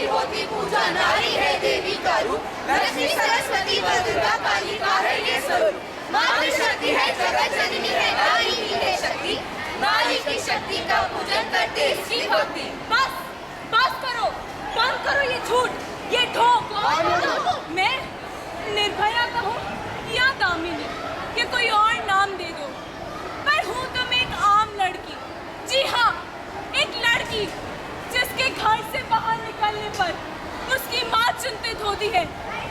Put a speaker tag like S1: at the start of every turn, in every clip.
S1: नारी होती पूजा, नारी है देवी का रूप, लक्ष्मी सरस्वती व दुर्गा काली का है ये स्वरूप। मातृशक्ति है जगत जननी है, नारी की है शक्ति, नारी की शक्ति का पूजन करते इसकी भक्ति।
S2: बस बस करो, बंद करो ये झूठ, ये ढोंग। मैं निर्भया कहूँ या दामिनी, ये कोई और नाम दे दो, पर हूँ तुम एक आम लड़की। जी हाँ, एक लड़की जिसके घर से बाहर निकलने पर उसकी माँ चिंतित होती है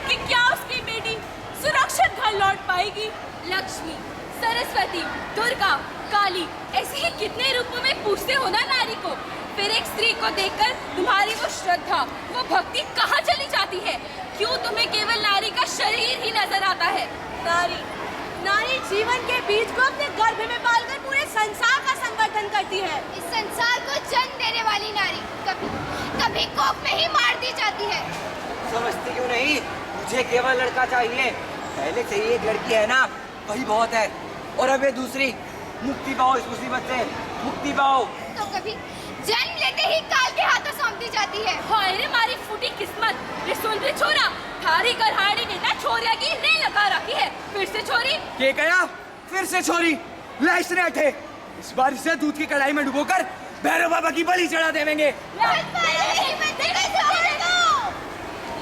S2: कि क्या उसकी बेटी सुरक्षित घर लौट पाएगी।
S3: लक्ष्मी, सरस्वती, दुर्गा, काली, ऐसे ही कितने रूपों में पूछते हो ना नारी को। फिर एक स्त्री को देखकर तुम्हारी वो श्रद्धा, वो भक्ति कहाँ चली जाती है? क्यों तुम्हें केवल नारी का शरीर ही नजर आता है?
S2: नारी जीवन के बीज को अपने गर्भ में पालकर पूरे संसार का संवर्धन करती है।
S4: इस संसार को जन्म देने वाली नारी कभी कोख में ही मार दी जाती है।
S5: समझती क्यों नहीं? मुझे केवल लड़का चाहिए, पहले से ही एक लड़की है ना, वही बहुत है। और अब ये दूसरी, मुक्ति पाओ इस मुसीबत से, मुक्ति पाओ।
S4: तो कभी जन्म लेते ही काल के हाथों सौंप दी जाती है।
S3: हाय रे मारी फूटी किस्मत, ये सुन रे छोरा, थारी गरहाड़ी ने ना छोरिया की रे लगा रखी है। फिर से छोरी
S5: के कया? फिर से छोरी लाइस ने अठे। इस बार इसे दूध की कढ़ाई में डुबोकर भैरव बाबा की बलि चढ़ा देवेंगे।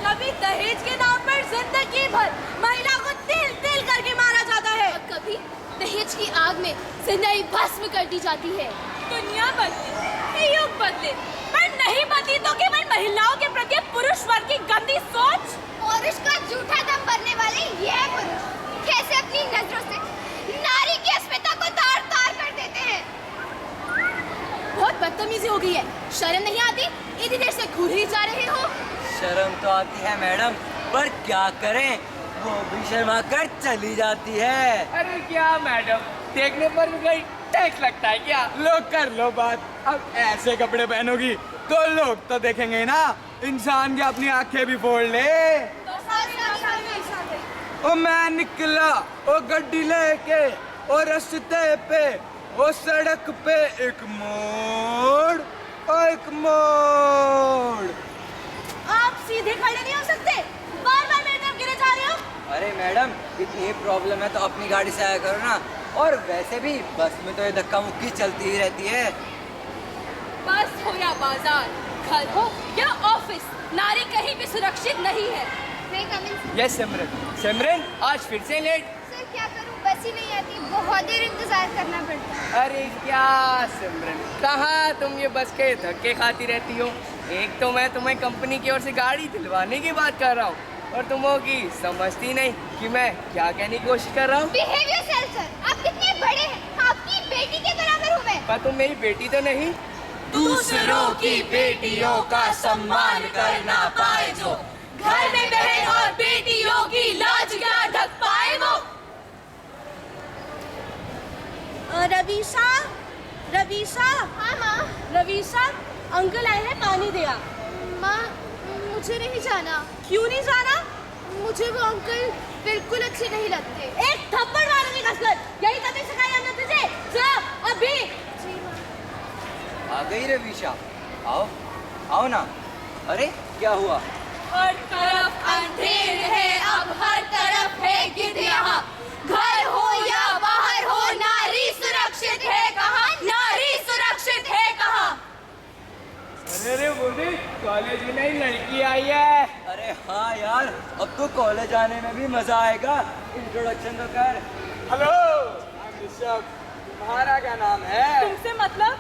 S2: कभी दहेज के नाम पर जिंदगी भर महिला को तिल तिल करके मारा जाता है,
S3: और कभी दहेज की आग में जिंदगी भस्म कर दी जाती है।
S2: दुनिया बदले, युग बदले, पर नहीं बदली तो केवल महिलाओं के प्रति पुरुष वर्ग की गंदी सोच।
S4: पुरुष का झूठा दम भरने वाले ये पुरुष कैसे अपनी नजरों से नारी की अस्मिता को तार तार कर देते हैं।
S3: बहुत बदतमीजी हो गई है, शर्म नहीं आती? इतनी देर से घूर ही जा रहे हो।
S5: शर्म तो आती है मैडम, पर क्या करें, वो भी शर्मा कर चली जाती है।
S6: अरे क्या मैडम, देखने पर भी कोई टैक्स लगता है क्या?
S5: लो कर लो बात, अब ऐसे कपड़े पहनोगी तो लोग तो देखेंगे ना, इंसान की अपनी आंखें भी फोड़ ले। ओ मैं निकला ओ गड्डी लेके और रास्ते पे ओ सड़क पे एक मोड़, ओ एक मोड़।
S2: आप सीधे खड़े नहीं हो सकते, बार बार मेरी तरफ गिरे जा रहे हो।
S5: अरे मैडम, इतनी प्रॉब्लम है तो अपनी गाड़ी से आया करो ना। और वैसे भी बस में तो ये धक्का मुक्की चलती ही रहती है।
S3: बस हो या बाजार, घर हो या ऑफिस, नारी कहीं भी सुरक्षित नहीं है।
S4: मैं कमिंग।
S6: यस सिमरन, सिमरन आज फिर से लेट।
S4: सर क्या करूं, बस ही नहीं आती, बहुत देर इंतजार करना पड़ता है।
S6: अरे क्या सिमरन, कहाँ तुम ये बस के धक्के खाती रहती हो? एक तो मैं तुम्हें कंपनी की ओर से गाड़ी दिलवाने की बात कर रहा हूँ, और तुम होगी समझती नहीं कि मैं क्या कहने की कोशिश कर रहा हूँ।
S4: Behave yourself, sir. आप कितने बड़े हैं, आपकी बेटी के बराबर हूँ मैं।
S6: पर तुम मेरी बेटी तो नहीं।
S1: दूसरों की बेटियों का सम्मान करना पाए जो, घर में बहन और बेटियों की लाज क्या ढक पाए वो।
S2: रवीशा, रवीशा।
S4: हाँ माँ।
S2: रवीशा, अंकल आए हैं, पानी दे आ।
S4: माँ मुझे नहीं जाना।
S2: क्यों नहीं जाना?
S4: मुझे वो अंकल बिल्कुल अच्छे नहीं लगते।
S2: एक थप्पड़ मारूंगी कसरत, यही तभी सिखाई हमने तुझे। जा अभी।
S4: जी माँ।
S5: आ गई रवीशा, आओ आओ ना। अरे क्या हुआ?
S1: हर तरफ अंधेर है, अब हर तरफ है गिद्ध यहाँ। घर हो या बाहर हो, नारी सुरक्षित है कहाँ, नारी सुरक्षित है कहाँ।
S6: अरे बोले कॉलेज में नई लड़की आई है।
S5: अरे हाँ यार, अब तो कॉलेज आने में भी मजा आएगा। इंट्रोडक्शन तो कर।
S6: हेलो, ऋषभ, तुम्हारा क्या नाम है?
S2: तुमसे मतलब?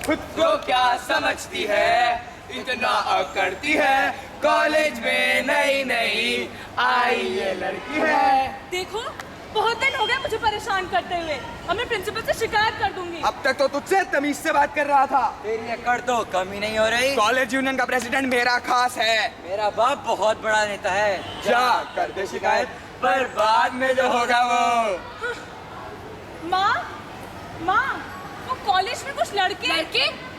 S6: खुद को क्या समझती है, इतना करती है, कॉलेज में नई नई आई ये लड़की है।
S2: देखो, बहुत दिन हो गए मुझे परेशान करते हुए, अब मैं प्रिंसिपल से शिकायत कर दूंगी।
S5: अब तक तो तुझसे तमीज से बात कर रहा था। तेरी अकड़ तो कमी नहीं हो रही। कॉलेज यूनियन का प्रेसिडेंट मेरा खास है। मेरा बाप बहुत बड़ा नेता है।
S6: जा कर दे शिकायत, पर बाद में जो होगा वो।
S2: माँ, माँ, वो कॉलेज में कुछ लड़के।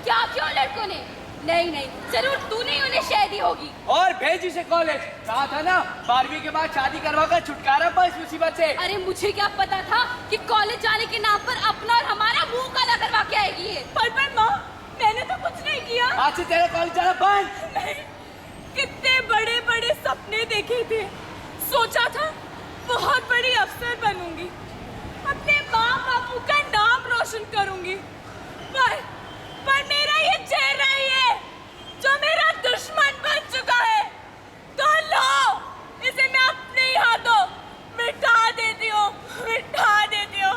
S3: क्या क्यों लड़कों ने? नहीं नहीं, जरूर तूने ही उन्हें शह दी होगी।
S6: और भेज इसे कॉलेज, कहा था ना 12वीं के बाद शादी करवा कर छुटकारा पा इस मुसीबत से।
S3: अरे मुझे क्या पता था कि कॉलेज जाने के नाम पर अपना और हमारा मुंह काला करवा के आएगी ये।
S2: पर माँ, मैंने तो कुछ नहीं किया।
S6: आज से तेरा कॉलेज जाना बंद।
S2: नहीं, कितने बड़े बड़े सपने देखे थे। सोचा था बहुत बड़ी अफसर बनूंगी, अपने माँ बापू का नाम रोशन करूंगी, पर मेरा ये चेहरा ही है जो मेरा दुश्मन बन चुका है। तो लो, इसे मैं अपने ही हाथों मिटा देती हूँ, मिटा देती हूँ,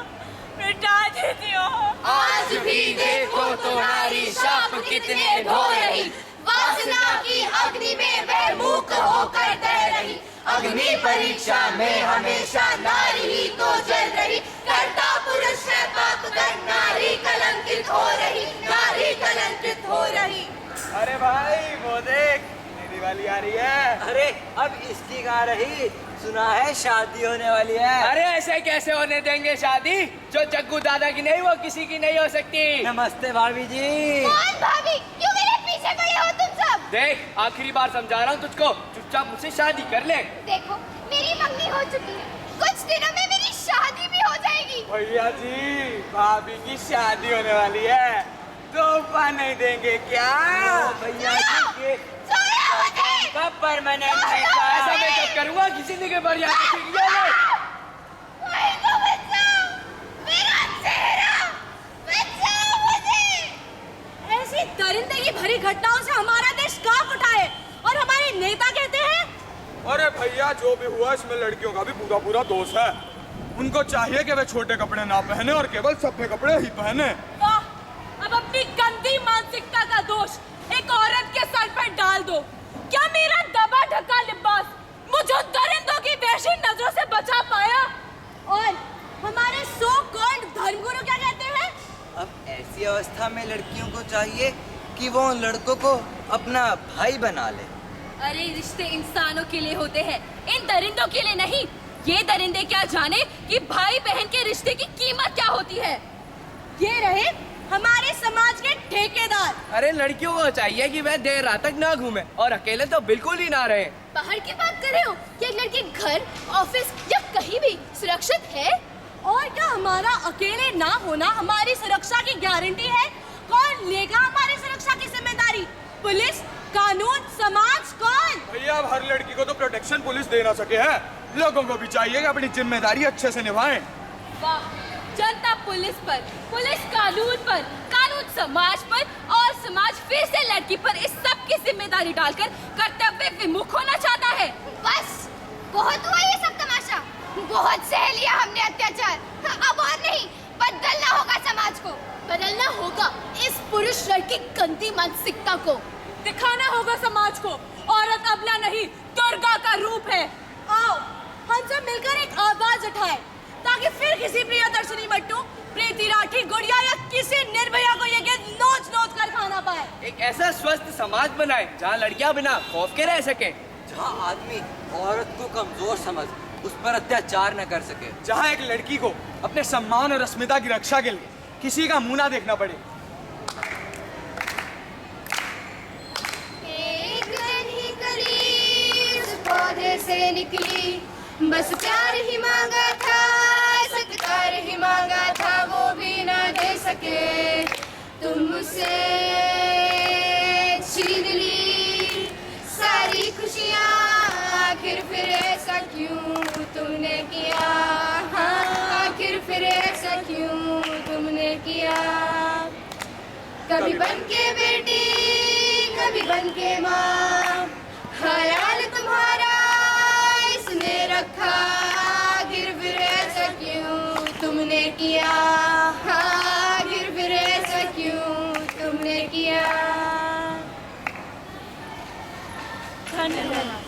S2: मिटा देती हूँ।
S1: आज भी देखो तुम्हारी शाप कितने ढो रही, वासना की अग्नि में वह मूक होकर दह रही। अग्नि परीक्षा में हमेशा नारी ही तो जल रही, करता पुरुष है पाप कर, नारी कलंकित हो रही, नारी कलंकित हो रही।
S5: अरे भाई वो देख, मेरी वाली आ रही है।
S7: अरे अब इसकी गा रही, सुना है शादी होने वाली है।
S6: अरे ऐसे कैसे होने देंगे शादी? जो जग्गू दादा की नहीं वो किसी की नहीं हो सकती।
S7: नमस्ते भाभी जी।
S4: कौन भाभी? क्यों मेरे पीछे पड़े हो तुम सब?
S6: देख, आखिरी बार समझा रहा हूँ तुझको, चुपचाप मुझसे शादी कर ले।
S4: देखो, मेरी मंगनी हो चुकी है, कुछ दिनों में मेरी शादी भी हो जाएगी।
S5: भैया जी, भाभी की शादी होने वाली है, तोहफा नहीं देंगे क्या?
S7: भैया जी के
S4: छोड़ो मुझे!
S7: कब परमानेंट है?
S6: ऐसा मेकअप करूंगा कि जिंदगी भर यहाँ पे टिक जाओगे।
S4: कोई तो बचाओ! मेरा चेहरा! बचाओ मुझे!
S2: ऐसी दरिंदे की भरी घटनाओं से हमारा देश कांप उठा है और हमारे नेता कहते हैं,
S5: अरे भैया, जो भी हुआ इसमें लड़कियों का भी पूरा पूरा दोष है। उनको चाहिए कि वे छोटे कपड़े ना पहने और केवल सफेद कपड़े ही पहने।
S2: वाह, अब अपनी गंदी मानसिकता का दोष एक औरत के सर पर डाल दो। क्या मेरा दबा ढका लिबास मुझे दरिंदों की वैसी नजरों से बचा पाया? और हमारे सो कॉल्ड धर्मगुरु क्या कहते हैं?
S7: अब ऐसी अवस्था में लड़कियों को चाहिए कि वो उन लड़कों को अपना भाई बना ले।
S3: अरे रिश्ते इंसानों के लिए होते हैं, इन दरिंदों के लिए नहीं। ये दरिंदे क्या जाने कि भाई बहन के रिश्ते की कीमत क्या होती है।
S2: ये रहे हमारे समाज के ठेकेदार।
S6: अरे लड़कियों को चाहिए कि वह देर रात तक ना घूमे और अकेले तो बिल्कुल ही ना रहे।
S3: बाहर की बात कर रहे हो कि एक लड़की घर, ऑफिस या कहीं भी सुरक्षित है?
S2: और क्या हमारा अकेले ना होना हमारी सुरक्षा की गारंटी है? कौन लेगा हमारी सुरक्षा की जिम्मेदारी? पुलिस, कानून, समाज, कौन?
S5: भैया, अब हर लड़की को तो प्रोटेक्शन पुलिस दे ना सके है, लोगों को भी चाहिए कि अपनी जिम्मेदारी अच्छे से निभाएं।
S3: वाह, जनता पुलिस पर, पुलिस कानून पर, कानून समाज पर और समाज फिर से लड़की पर इस सब की जिम्मेदारी डालकर कर्तव्य विमुख होना चाहता है।
S4: बस, बहुत हुआ ये सब तमाशा। बहुत सह लिया हमने अत्याचार, अब और नहीं, बदलना होगा समाज को।
S3: बदलना होगा इस पुरुष लड़की गंदी मानसिकता को।
S2: दिखाना होगा समाज को औरत अबला नहीं, दुर्गा का रूप है। आओ, हम सब मिलकर एक आवाज उठाएं ताकि फिर किसी प्रियदर्शनी मट्टू, प्रीति राठी, गुड़िया या किसी निर्भया को ये गीत नोच नोच कर खाना पाए।
S6: एक ऐसा स्वस्थ समाज बनाए जहाँ लड़कियाँ बिना खौफ के रह सके,
S7: जहाँ आदमी औरत को कमजोर समझ उस पर अत्याचार न कर सके,
S5: जहाँ एक लड़की को अपने सम्मान और अस्मिता की रक्षा के लिए किसी का मुंह ना देखना पड़े।
S4: एक दिन ही कली उस पौधे से निकली, बस प्यार ही मांगा था, सत्कार ही मांगा था, वो भी ना दे सके। तुम मुझसे छीन ली सारी खुशियाँ, आखिर फिर ऐसा क्यों तुमने किया? हाँ, आखिर फिर ऐसा क्यों तुमने किया? कभी बन के बेटी, कभी बन के माँ, ख्याल तुम्हारा इसने रखा, आखिर फिर ऐसा क्यों तुमने किया? हाँ, आखिर फिर ऐसा क्यों तुमने किया?
S2: धन्यवाद।